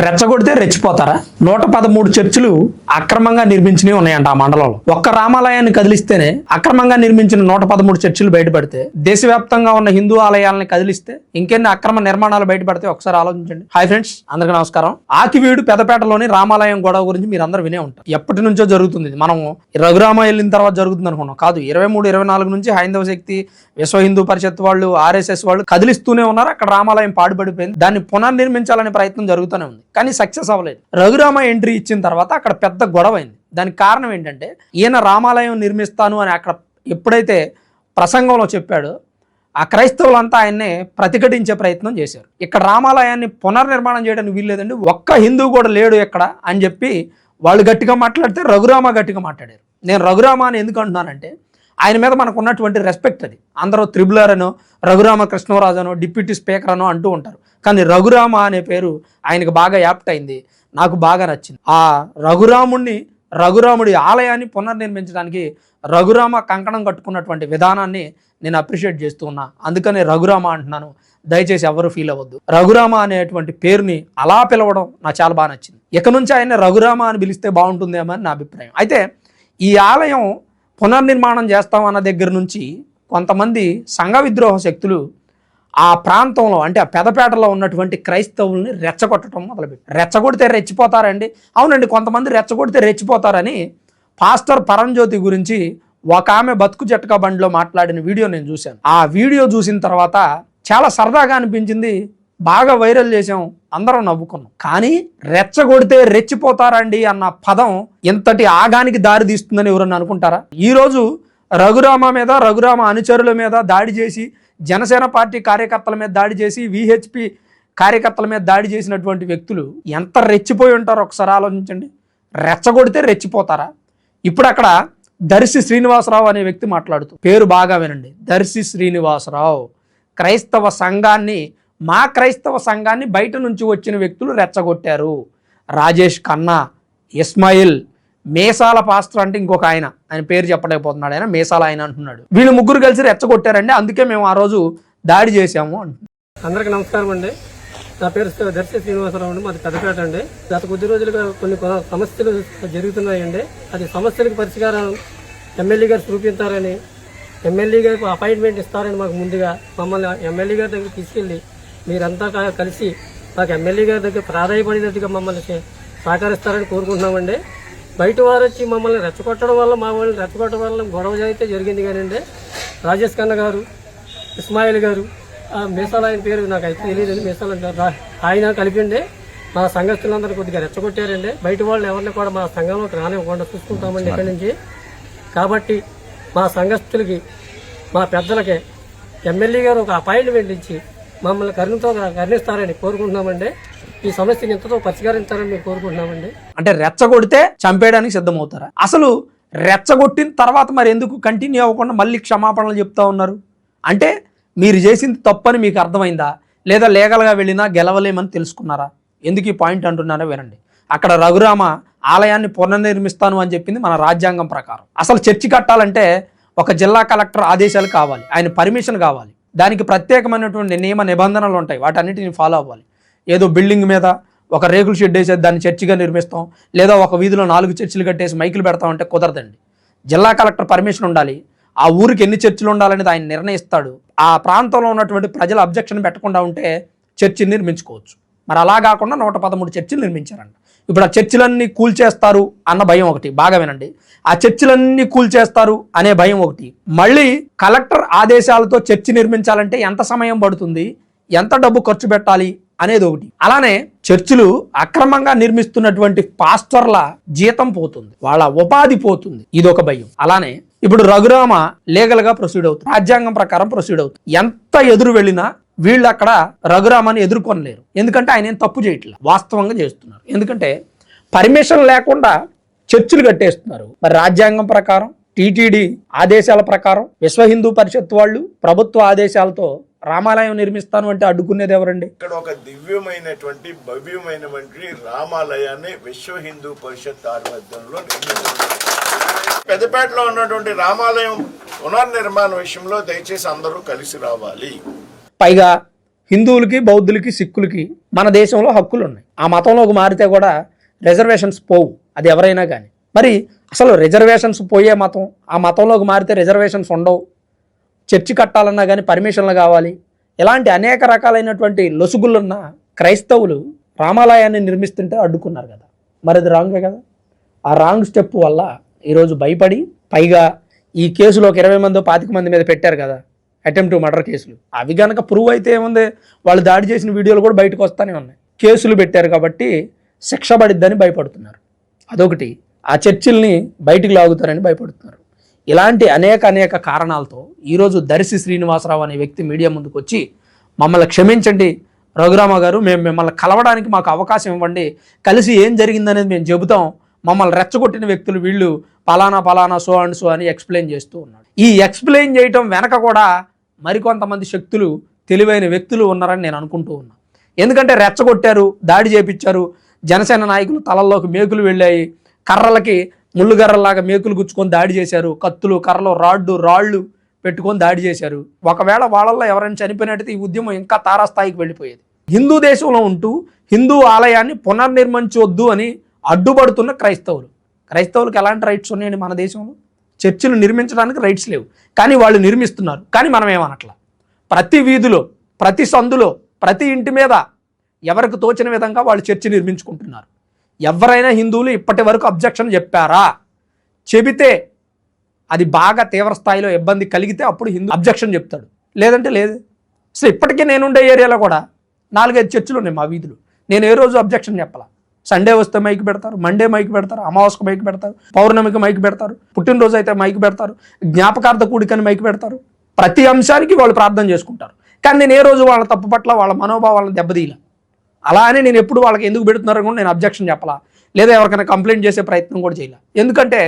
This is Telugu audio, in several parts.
రెచ్చగొడితే రెచ్చిపోతారా? 113 చర్చిలు అక్రమంగా నిర్మించినవి ఉన్నాయంట ఆ మండలంలో. ఒక్క రామాలయాన్ని కదిలిస్తేనే అక్రమంగా నిర్మించిన 113 చర్చిలు బయటపడితే, దేశవ్యాప్తంగా ఉన్న హిందూ ఆలయాలను కదిలిస్తే ఇంకెన్ని అక్రమ నిర్మాణాలు బయటపడితే ఒకసారి ఆలోచించండి. హాయ్ ఫ్రెండ్స్, అందరికీ నమస్కారం. ఆకివీడు పెదపేటలోని రామాలయం గొడవ గురించి మీరు అందరూ వినే ఉంటారు. ఎప్పటి నుంచో జరుగుతుంది. మనం రఘురామ వెళ్ళిన తర్వాత జరుగుతుంది అనుకున్నాం. కాదు, 23-24 నుంచి హైందవ శక్తి, విశ్వ హిందూ పరిషత్ వాళ్ళు, ఆర్ఎస్ఎస్ వాళ్ళు కదిలిస్తూనే ఉన్నారు. అక్కడ రామాలయం పాడుపడిపోయింది. దాన్ని పునర్నిర్మించాలనే ప్రయత్నం జరుగుతూనే ఉంది, కానీ సక్సెస్ అవ్వలేదు. రఘురామ ఎంట్రీ ఇచ్చిన తర్వాత అక్కడ పెద్ద గొడవ అయింది. దానికి కారణం ఏంటంటే, ఈయన రామాలయం నిర్మిస్తాను అని అక్కడ ఎప్పుడైతే ప్రసంగంలో చెప్పాడో, ఆ క్రైస్తవులంతా ఆయన్నే ప్రతిఘటించే ప్రయత్నం చేశారు. ఇక్కడ రామాలయాన్ని పునర్నిర్మాణం చేయడానికి వీల్లేదండి, ఒక్క హిందూ కూడా లేడు ఎక్కడ అని చెప్పి వాళ్ళు గట్టిగా మాట్లాడితే రఘురామ గట్టిగా మాట్లాడారు. నేను రఘురామ అని ఎందుకు అంటున్నానంటే, ఆయన మీద మనకు ఉన్నటువంటి రెస్పెక్ట్ అది. అందరూ త్రిబులర్ అనో, రఘురామ కృష్ణరాజు అనో, డిప్యూటీ స్పీకర్ అనో అంటూ ఉంటారు. కానీ రఘురామ అనే పేరు ఆయనకు బాగా యాప్ట్ అయింది, నాకు బాగా నచ్చింది. ఆ రఘురాముడి ఆలయాన్ని పునర్నిర్మించడానికి రఘురామ కంకణం కట్టుకున్నటువంటి విధానాన్ని నేను అప్రిషియేట్ చేస్తూ ఉన్నా. అందుకనే రఘురామ అంటున్నాను. దయచేసి ఎవరు ఫీల్ అవ్వద్దు. రఘురామ అనేటువంటి పేరుని అలా పిలవడం నాకు చాలా బాగా నచ్చింది. ఇక నుంచి ఆయన రఘురామ అని పిలిస్తే బాగుంటుందేమో అని నా అభిప్రాయం. అయితే ఈ ఆలయం పునర్నిర్మాణం చేస్తామన్న దగ్గర నుంచి కొంతమంది సంఘ విద్రోహ శక్తులు ఆ ప్రాంతంలో, అంటే ఆ పెదపేటలో ఉన్నటువంటి క్రైస్తవుల్ని రెచ్చగొట్టడం మొదలుపెట్టారు. రెచ్చగొడితే రెచ్చిపోతారండి. అవునండి, కొంతమంది రెచ్చగొడితే రెచ్చిపోతారని పాస్టర్ పరంజ్యోతి గురించి ఒక ఆమె బతుకు జట్కా బండిలో మాట్లాడిన వీడియో నేను చూశాను. ఆ వీడియో చూసిన తర్వాత చాలా సరదాగా అనిపించింది, బాగా వైరల్ చేసాం, అందరం నవ్వుకున్నాం. కానీ రెచ్చగొడితే రెచ్చిపోతారండి అన్న పదం ఇంతటి ఆగానికి దారి తీస్తుందని ఎవరన్నా అనుకుంటారా? ఈరోజు రఘురామ మీద, రఘురామ అనుచరుల మీద దాడి చేసి, జనసేన పార్టీ కార్యకర్తల మీద దాడి చేసి, విహెచ్పి కార్యకర్తల మీద దాడి చేసినటువంటి వ్యక్తులు ఎంత రెచ్చిపోయి ఉంటారో ఒకసారి ఆలోచించండి. రెచ్చగొడితే రెచ్చిపోతారా? ఇప్పుడు అక్కడ దర్శి శ్రీనివాసరావు అనే వ్యక్తి మాట్లాడుతూ, పేరు బాగా వినండి, దర్శి శ్రీనివాసరావు, మా క్రైస్తవ సంఘాన్ని బయట నుంచి వచ్చిన వ్యక్తులు రెచ్చగొట్టారు. రాజేష్ ఖన్నా, ఇస్మాయిల్, మేసాల పాస్టర్ అంటే ఇంకొక ఆయన పేరు చెప్పలేకపోతున్నాడు, ఆయన మేసాల ఆయన అంటున్నాడు. వీళ్ళు ముగ్గురు కలిసి రెచ్చగొట్టారండి, అందుకే మేము ఆ రోజు దాడి చేశాము అంటున్నారు. అందరికీ నమస్కారం అండి. నా పేరు దర్శి శ్రీనివాసరావు అండి, మాది పెద్దపేట అండి. గత కొద్ది రోజులుగా కొన్ని సమస్యలు జరుగుతున్నాయండి. అది సమస్యలకు పరిష్కారం ఎమ్మెల్యే గారు చూపించారని, ఎమ్మెల్యే గారికి అపాయింట్మెంట్ ఇస్తారని మాకు ముందుగా మమ్మల్ని ఎమ్మెల్యే గారి దగ్గర తీసుకెళ్ళి మీరంతా కలిసి మాకు ఎమ్మెల్యే గారి దగ్గర ప్రాధాయపడినట్టుగా మమ్మల్ని సహకరిస్తారని కోరుకుంటున్నామండి. బయట వారు వచ్చి మమ్మల్ని రెచ్చగొట్టడం వల్ల, మా వాళ్ళని రెచ్చగొట్టడం వల్ల గొడవ అయితే జరిగింది. కానివ్వండి, రాజేష్ ఖన్నా గారు, ఇస్మాయిల్ గారు, మీసాల ఆయన పేరు నాకు అయితే తెలియదండి, మీసాల ఆయన కలిపిండి మా సంఘస్థులందరూ కొద్దిగా రెచ్చగొట్టారండి. బయట వాళ్ళు ఎవరిని కూడా మా సంఘంలోకి రానివ్వకుండా చూసుకుంటామండి ఇక్కడి నుంచి. కాబట్టి మా సంఘస్థులకి, మా పెద్దలకి ఎమ్మెల్యే గారు ఒక అపాయింట్మెంట్ ఇచ్చి మమ్మల్ని కరుణిస్తారని కోరుకుంటున్నామండి. ఈ సమస్యని ఎంతతో పరిష్కరించాలని మేము కోరుకుంటున్నామండి. అంటే రెచ్చగొడితే చంపేయడానికి సిద్ధమవుతారా? అసలు రెచ్చగొట్టిన తర్వాత మరి ఎందుకు కంటిన్యూ అవ్వకుండా మళ్ళీ క్షమాపణలు చెప్తా ఉన్నారు? అంటే మీరు చేసింది తప్పని మీకు అర్థమైందా, లేదా లీగల్గా వెళ్ళినా గెలవలేమని తెలుసుకున్నారా? ఎందుకు ఈ పాయింట్ అంటున్నారో వినండి. అక్కడ రఘురామ ఆలయాన్ని పునర్నిర్మిస్తాను అని చెప్పింది మన రాజ్యాంగం ప్రకారం. అసలు చర్చి కట్టాలంటే ఒక జిల్లా కలెక్టర్ ఆదేశాలు కావాలి, ఆయన పర్మిషన్ కావాలి. దానికి ప్రత్యేకమైనటువంటి నియమ నిబంధనలు ఉంటాయి, వాటన్నిటిని ఫాలో అవ్వాలి. ఏదో బిల్డింగ్ మీద ఒక రేకుల షెడ్ వేసేది దాన్ని చర్చిగా నిర్మిస్తాం, లేదా ఒక వీధిలో 4 చర్చిలు కట్టేసి మైకులు పెడతామంటే కుదరదండి. జిల్లా కలెక్టర్ పర్మిషన్ ఉండాలి. ఆ ఊరికి ఎన్ని చర్చిలు ఉండాలనేది ఆయన నిర్ణయిస్తాడు. ఆ ప్రాంతంలో ఉన్నటువంటి ప్రజల అబ్జెక్షన్ పెట్టకుండా ఉంటే చర్చి నిర్మించుకోవచ్చు. మరి అలా కాకుండా 113 చర్చిలు నిర్మించారంట. ఇప్పుడు ఆ చర్చిలన్నీ కూల్చేస్తారు అన్న భయం ఒకటి, బాగా వినండి. ఆ చర్చిలన్నీ కూల్చేస్తారు అనే భయం ఒకటి. మళ్ళీ కలెక్టర్ ఆదేశాలతో చర్చి నిర్మించాలంటే ఎంత సమయం పడుతుంది, ఎంత డబ్బు ఖర్చు పెట్టాలి అనేది ఒకటి. అలానే చర్చిలు అక్రమంగా నిర్మిస్తున్నటువంటి పాస్టర్ల జీతం పోతుంది, వాళ్ళ ఉపాధి పోతుంది, ఇదొక భయం. అలానే ఇప్పుడు రఘురామ లీగల్ గా ప్రొసీడ్ అవుతుంది, రాజ్యాంగం ప్రకారం ప్రొసీడ్ అవుతుంది. ఎంత ఎదురు వెళ్ళినా వీళ్ళు అక్కడ రఘురామని ఎదుర్కొనలేరు, ఎందుకంటే ఆయన ఏం తప్పు చేయట్లేదు, వాస్తవంగా చేస్తున్నారు. ఎందుకంటే పర్మిషన్ లేకుండా చర్చిలు కట్టేస్తున్నారు. మరి రాజ్యాంగం ప్రకారం, టీటీడీ ఆదేశాల ప్రకారం, విశ్వ హిందూ పరిషత్ వాళ్ళు ప్రభుత్వ ఆదేశాలతో రామాలయం నిర్మిస్తాను అంటే అడ్డుకునేది ఎవరండి? ఇక్కడ ఒక దివ్యమైనటువంటి భవ్యమైనటువంటి రామాలయాన్ని విశ్వ హిందూ పరిషత్ ఆధ్వర్యంలో పెద్దపేటలో ఉన్నటువంటి రామాలయం పునర్నిర్మాణ విషయంలో దయచేసి అందరూ కలిసి రావాలి. పైగా హిందువులకి, బౌద్ధులకి, సిక్కులకి మన దేశంలో హక్కులు ఉన్నాయి. ఆ మతంలోకి మారితే కూడా రిజర్వేషన్స్ పోవు, అది ఎవరైనా కానీ. మరి అసలు రిజర్వేషన్స్ పోయే మతం, ఆ మతంలోకి మారితే రిజర్వేషన్స్ ఉండవు, చర్చి కట్టాలన్నా కానీ పర్మిషన్లు కావాలి, ఇలాంటి అనేక రకాలైనటువంటి లొసుగులున్న క్రైస్తవులు రామాలయాన్ని నిర్మిస్తుంటే అడ్డుకున్నారు కదా. మరి అది రాంగే కదా. ఆ రాంగ్ స్టెప్ వల్ల ఈరోజు భయపడి, పైగా ఈ కేసులో ఒక 20 మంది 25 మంది మీద పెట్టారు కదా అటెంప్ట్ మర్డర్ కేసులు. అవి కనుక ప్రూవ్ అయితే ఏముంది, వాళ్ళు దాడి చేసిన వీడియోలు కూడా బయటకు వస్తూనే ఉన్నాయి. కేసులు పెట్టారు కాబట్టి శిక్ష పడిద్దని భయపడుతున్నారు. అదొకటి. ఆ చర్చిల్ని బయటికి లాగుతారని భయపడుతున్నారు. ఇలాంటి అనేక కారణాలతో ఈరోజు దర్శి శ్రీనివాసరావు అనే వ్యక్తి మీడియా ముందుకు వచ్చి, మమ్మల్ని క్షమించండి రఘురామ గారు, మేము మిమ్మల్ని కలవడానికి మాకు అవకాశం ఇవ్వండి, కలిసి ఏం జరిగిందనేది మేము చెబుతాం, మమ్మల్ని రెచ్చగొట్టిన వ్యక్తులు వీళ్ళు పలానా సో అండ్ సో అని ఎక్స్ప్లెయిన్ చేస్తూ ఉన్నాడు. ఈ ఎక్స్ప్లెయిన్ చేయటం వెనక కూడా మరికొంతమంది శక్తులు, తెలివైన వ్యక్తులు ఉన్నారని నేను అనుకుంటూ ఉన్నాను. ఎందుకంటే రెచ్చగొట్టారు, దాడి చేపించారు, జనసేన నాయకులు తలల్లోకి మేకులు వెళ్ళాయి, కర్రలకి ముళ్ళుగర్రలాగా మేకులు గుచ్చుకొని దాడి చేశారు, కత్తులు, కర్రలు, రాళ్ళు పెట్టుకొని దాడి చేశారు. ఒకవేళ వాళ్ళల్లో ఎవరైనా చనిపోయినట్టయితే ఈ ఉద్యమం ఇంకా తారాస్థాయికి వెళ్ళిపోయేది. హిందూ దేశంలో ఉంటూ హిందూ ఆలయాన్ని పునర్నిర్మించవద్దు అని అడ్డుపడుతున్న క్రైస్తవులకు ఎలాంటి రైట్స్ ఉన్నాయండి మన దేశంలో? చర్చిలు నిర్మించడానికి రైట్స్ లేవు, కానీ వాళ్ళు నిర్మిస్తున్నారు. కానీ మనం ఏమనట్లా. ప్రతి వీధిలో, ప్రతి సందులో, ప్రతి ఇంటి మీద ఎవరికి తోచిన విధంగా వాళ్ళు చర్చి నిర్మించుకుంటున్నారు. ఎవరైనా హిందువులు ఇప్పటి వరకు అబ్జెక్షన్ చెప్పారా? చెబితే అది బాగా తీవ్ర స్థాయిలో ఇబ్బంది కలిగితే అప్పుడు హిందూ అబ్జెక్షన్ చెప్తాడు, లేదంటే లేదు. సో ఇప్పటికీ నేనుండే ఏరియాలో కూడా 4-5 చర్చిలు ఉన్నాయి మా వీధులు. నేను ఏ రోజు అబ్జెక్షన్ చెప్పాల. సండే వస్తే మైక్ పెడతారు, మండే మైక్ పెడతారు, అమావాస్యకు మైక్ పెడతారు, పౌర్ణమికి మైక్ పెడతారు, పుట్టినరోజు అయితే మైక్ పెడతారు, జ్ఞాపకార్థ కూడికని మైక్ పెడతారు. ప్రతి అంశానికి వాళ్ళు ప్రార్థన చేసుకుంటారు. కానీ నేను ఏ రోజు వాళ్ళ తప్పు పట్ల, వాళ్ళ మనోభావాలను దెబ్బతీయలే. అలా అని నేను ఎప్పుడు వాళ్ళకి ఎందుకు పెడుతున్నారో కూడా నేను అబ్జెక్షన్ చెప్పాలా, లేదా ఎవరికైనా కంప్లైంట్ చేసే ప్రయత్నం కూడా చేయాలి. ఎందుకంటే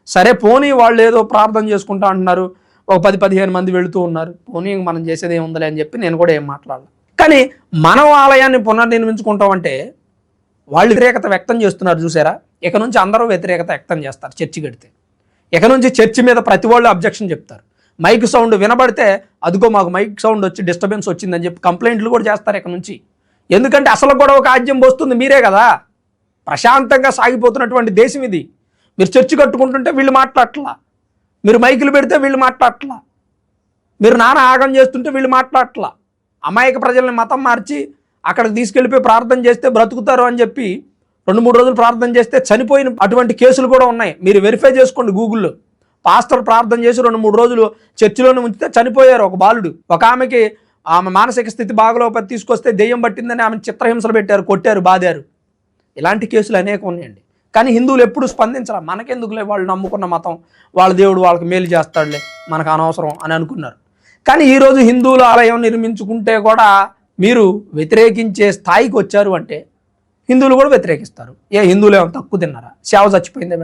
సరే పోనీ వాళ్ళు ఏదో ప్రార్థన చేసుకుంటా అంటున్నారు, ఒక 10-15 మంది వెళుతూ ఉన్నారు, పోనీ మనం చేసేది ఏముందిలే అని చెప్పి నేను కూడా ఏం మాట్లాడాలి. కానీ మనం ఆలయాన్ని పునర్నిర్మించుకుంటామంటే వాళ్ళు వ్యతిరేకత వ్యక్తం చేస్తున్నారు చూసారా. ఇక నుంచి అందరూ వ్యతిరేకత వ్యక్తం చేస్తారు చర్చి కడితే. ఇక నుంచి చర్చి మీద ప్రతి వాళ్ళు అబ్జెక్షన్ చెప్తారు. మైక్ సౌండ్ వినబడితే అదిగో మాకు మైక్ సౌండ్ వచ్చి డిస్టర్బెన్స్ వచ్చిందని చెప్పి కంప్లైంట్లు కూడా చేస్తారు ఇక నుంచి. ఎందుకంటే అసలు కూడా ఒక ఆజ్యం పోస్తుంది మీరే కదా. ప్రశాంతంగా సాగిపోతున్నటువంటి దేశం ఇది. మీరు చర్చి కట్టుకుంటుంటే వీళ్ళు మాట్లాడట్లా, మీరు మైకులు పెడితే వీళ్ళు మాట్లాడట్లా, మీరు నాన్న ఆగం చేస్తుంటే వీళ్ళు మాట్లాడట్లా. అమాయక ప్రజల్ని మతం మార్చి అక్కడికి తీసుకెళ్ళిపోయి ప్రార్థన చేస్తే బ్రతుకుతారు అని చెప్పి 2-3 రోజులు ప్రార్థన చేస్తే చనిపోయిన అటువంటి కేసులు కూడా ఉన్నాయి. మీరు వెరిఫై చేసుకోండి గూగుల్లో. పాస్టర్ ప్రార్థన చేసి 2-3 రోజులు చర్చిలోనే ఉంచితే చనిపోయారు ఒక బాలుడు. ఒక ఆమెకి ఆమె మానసిక స్థితి బాగలోపతి తీసుకొస్తే దెయ్యం పట్టిందని ఆమె చిత్రహింసలు పెట్టారు, కొట్టారు, బాదారు. ఇలాంటి కేసులు అనేకం ఉన్నాయండి. కానీ హిందువులు ఎప్పుడు స్పందించాలి. మనకెందుకులే, వాళ్ళు నమ్ముకున్న మతం, వాళ్ళ దేవుడు వాళ్ళకి మేలు చేస్తాడులే, మనకు అనవసరం అని అనుకున్నారు. కానీ ఈరోజు హిందువుల ఆలయం నిర్మించుకుంటే కూడా మీరు వ్యతిరేకించే స్థాయికి వచ్చారు అంటే హిందువులు కూడా వ్యతిరేకిస్తారు. హిందువులు ఏమైనా తక్కువ తిన్నారా? సేవ చచ్చిపోయిందా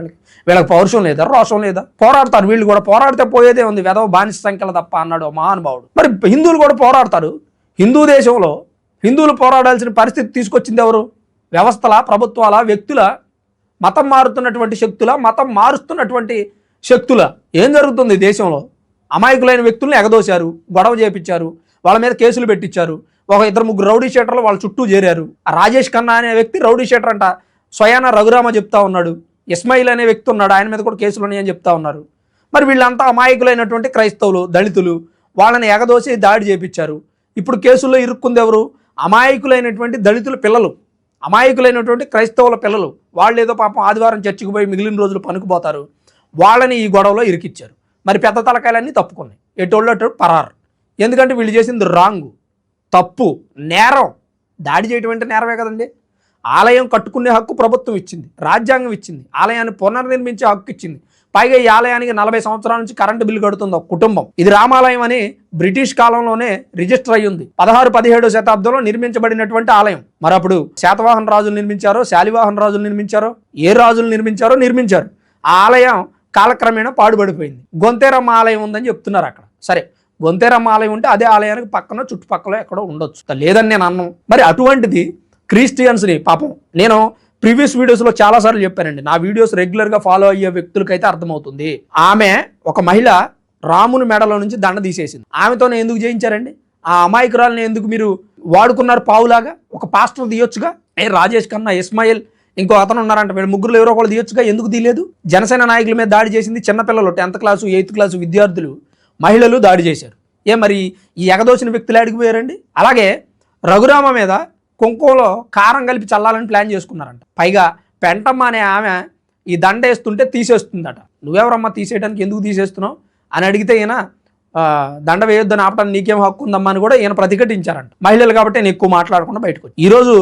వీళ్ళకి పౌరుషం లేదా, రోషం లేదా? పోరాడతారు వీళ్ళు కూడా. పోరాడితే పోయేదే ఉంది, వెధవ బానిస సంఖ్యలు తప్ప అన్నాడు మహానుభావుడు. మరి హిందువులు కూడా పోరాడతారు. హిందూ దేశంలో హిందువులు పోరాడాల్సిన పరిస్థితి తీసుకొచ్చింది ఎవరు? వ్యవస్థల, ప్రభుత్వాల, వ్యక్తుల, మతం మారుతున్నటువంటి శక్తుల, మతం మారుస్తున్నటువంటి శక్తుల. ఏం జరుగుతుంది దేశంలో? అమాయకులైన వ్యక్తులను ఎగదోశారు, గొడవ చేపించారు, వాళ్ళ మీద కేసులు పెట్టించారు. 1-2-3 రౌడీ షీటర్లు వాళ్ళ చుట్టూ చేరారు. ఆ రాజేష్ ఖన్నా అనే వ్యక్తి రౌడీ షీటర్ అంట, స్వయాన రఘురామ చెప్తా ఉన్నాడు. ఇస్మాయిల్ అనే వ్యక్తి ఉన్నాడు, ఆయన మీద కూడా కేసులు ఉన్నాయని చెప్తా ఉన్నారు. మరి వీళ్ళంతా అమాయకులైనటువంటి క్రైస్తవులు, దళితులు, వాళ్ళని ఎగదోసి దాడి చేపించారు. ఇప్పుడు కేసుల్లో ఇరుక్కుంది ఎవరు? అమాయకులైనటువంటి దళితుల పిల్లలు, అమాయకులైనటువంటి క్రైస్తవుల పిల్లలు. వాళ్ళు ఏదో పాపం ఆదివారం చర్చికి పోయి మిగిలిన రోజులు పనుకుపోతారు, వాళ్ళని ఈ గొడవలో ఇరికిచ్చారు. మరి పెద్ద తలకాయలన్నీ తప్పుకున్నాయి, ఎటోళ్ళు పరారు. ఎందుకంటే వీళ్ళు చేసింది రాంగు, తప్పు, నేరం. దాడి చేయటం అంటే నేరమే కదండి. ఆలయం కట్టుకునే హక్కు ప్రభుత్వం ఇచ్చింది, రాజ్యాంగం ఇచ్చింది, ఆలయాన్ని పునర్నిర్మించే హక్కు ఇచ్చింది. పైగా ఈ ఆలయానికి 40 సంవత్సరాల నుంచి కరెంటు బిల్లు కడుతుంది ఒక కుటుంబం. ఇది రామాలయం అని బ్రిటిష్ కాలంలోనే రిజిస్టర్ అయ్యింది. 16-17 శతాబ్దంలో నిర్మించబడినటువంటి ఆలయం. మరి అప్పుడు శాతవాహన రాజులు నిర్మించారో, శాలివాహన రాజులు నిర్మించారో, ఏ రాజులు నిర్మించారు. ఆ ఆలయం కాలక్రమేణా పాడుపడిపోయింది. గొంతేరమ్మ ఆలయం ఉందని చెప్తున్నారు అక్కడ. సరే, గొంతేరమ్మ ఆలయం ఉంటే అదే ఆలయానికి పక్కన చుట్టుపక్కల ఎక్కడో ఉండొచ్చు, లేదని నేను అన్నాను. మరి అటువంటిది క్రిస్టియన్స్ని పాపం, నేను ప్రీవియస్ వీడియోస్లో చాలాసార్లు చెప్పానండి. నా వీడియోస్ రెగ్యులర్గా ఫాలో అయ్యే వ్యక్తులకైతే అర్థమవుతుంది. ఆమె ఒక మహిళ రాముని మెడలో నుంచి దండ తీసేసింది. ఆమెతోనే ఎందుకు చేయించారండి? ఆ అమాయకురాలని ఎందుకు మీరు వాడుకున్నారు పావులాగా. ఒక పాస్టర్ తీయొచ్చుగా, రాజేష్ ఖన్నా, ఇస్మాయిల్, ఇంకో అతను ఉన్నారంట, వీళ్ళు ముగ్గురు ఎవరో ఒకళ్ళు తీయొచ్చుగా, ఎందుకు తీయలేదు? జనసేన నాయకుల మీద దాడి చేసింది చిన్నపిల్లలు, 10th క్లాసు 8th క్లాసు విద్యార్థులు, మహిళలు దాడి చేశారు. మరి ఈ ఎగదోసిన వ్యక్తులు అడిగిపోయారండి. అలాగే రఘురామ మీద కుంకుమలో కారం కలిపి చల్లాలని ప్లాన్ చేసుకున్నారంట. పైగా పెంటమ్మ అనే ఆమె ఈ దండ వేస్తుంటే తీసేస్తుందట. నువ్వెవరమ్మా తీసేయడానికి, ఎందుకు తీసేస్తున్నావు అని అడిగితే ఈయన దండ వేయొద్దని ఆపడానికి నీకేం హక్కు ఉందమ్మా అని కూడా ఈయన ప్రతిఘటించారంట. మహిళలు కాబట్టి నేను ఎక్కువ మాట్లాడకుండా బయటకు వచ్చి ఈరోజు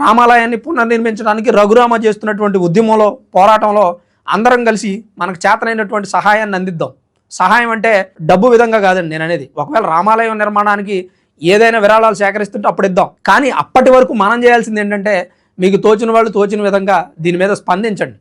రామాలయాన్ని పునర్నిర్మించడానికి రఘురామ చేస్తున్నటువంటి ఉద్యమంలో, పోరాటంలో అందరం కలిసి మనకు చేతనైనటువంటి సహాయాన్ని అందిద్దాం. సహాయం అంటే డబ్బు విధంగా కాదండి నేను అనేది. ఒకవేళ రామాలయం నిర్మాణానికి ఏదైనా విరాళాలు సేకరిస్తుంటే అప్పుడు ఇద్దాం. కానీ అప్పటి వరకు మనం చేయాల్సింది ఏంటంటే, మీకు తోచిన వాళ్ళు తోచిన విధంగా దీని మీద స్పందించండి.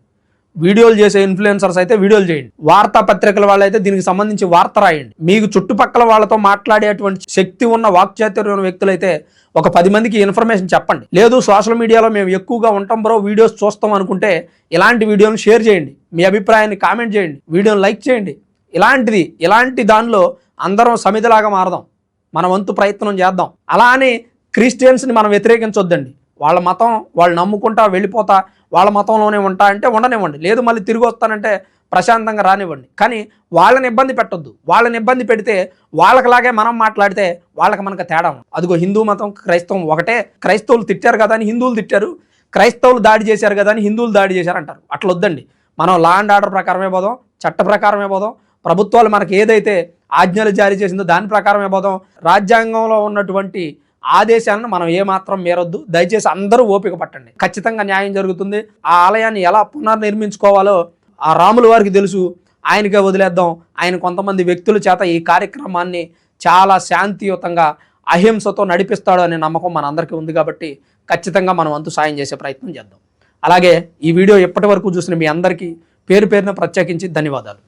వీడియోలు చేసే ఇన్ఫ్లుయెన్సర్స్ అయితే వీడియోలు చేయండి, వార్తాపత్రికల వాళ్ళైతే దీనికి సంబంధించి వార్త రాయండి. మీకు చుట్టుపక్కల వాళ్ళతో మాట్లాడేటువంటి శక్తి ఉన్న వాక్చాతుర్యం ఉన్న వ్యక్తులైతే ఒక 10 మందికి ఇన్ఫర్మేషన్ చెప్పండి. లేదు సోషల్ మీడియాలో మేము ఎక్కువగా ఉంటాం బ్రో, వీడియోస్ చూస్తాం అనుకుంటే ఇలాంటి వీడియోని షేర్ చేయండి, మీ అభిప్రాయాన్ని కామెంట్ చేయండి, వీడియోని లైక్ చేయండి. ఇలాంటి దానిలో అందరం సమితిలాగా మారదాం, మన వంతు ప్రయత్నం చేద్దాం. అలా అని క్రిస్టియన్స్ని మనం వ్యతిరేకించొద్దండి. వాళ్ళ మతం వాళ్ళు నమ్ముకుంటా వెళ్ళిపోతా, వాళ్ళ మతంలోనే ఉంటా అంటే ఉండనివ్వండి. లేదు మళ్ళీ తిరిగి వస్తానంటే ప్రశాంతంగా రానివ్వండి. కానీ వాళ్ళని ఇబ్బంది పెట్టొద్దు. వాళ్ళని ఇబ్బంది పెడితే వాళ్ళకిలాగే మనం మాట్లాడితే వాళ్ళకి మనకు తేడా. అదిగో హిందూ మతం క్రైస్తవం ఒకటే, క్రైస్తవులు తిట్టారు కదా అని హిందువులు తిట్టారు, క్రైస్తవులు దాడి చేశారు కదా అని హిందువులు దాడి చేశారు అంటారు. అట్లా వద్దండి. మనం లా అండ్ ఆర్డర్ ప్రకారమే పోదాం, చట్ట ప్రకారమే పోదాం. ప్రభుత్వాలు మనకి ఏదైతే ఆజ్ఞలు జారీ చేసిందో దాని ప్రకారమే పోదాం. రాజ్యాంగంలో ఉన్నటువంటి ఆదేశాలను మనం ఏమాత్రం మేరొద్దు. దయచేసి అందరూ ఓపిక పట్టండి, ఖచ్చితంగా న్యాయం జరుగుతుంది. ఆ ఆలయాన్ని ఎలా పునర్నిర్మించుకోవాలో ఆ రాముల వారికి తెలుసు, ఆయనకే వదిలేద్దాం. ఆయన కొంతమంది వ్యక్తుల చేత ఈ కార్యక్రమాన్ని చాలా శాంతియుతంగా అహింసతో నడిపిస్తాడు అనే నమ్మకం మన అందరికీ ఉంది. కాబట్టి ఖచ్చితంగా మనం అంతు సాయం చేసే ప్రయత్నం చేద్దాం. అలాగే ఈ వీడియో ఇప్పటి వరకు చూసిన మీ అందరికీ పేరు పేరున ప్రత్యేకించి ధన్యవాదాలు.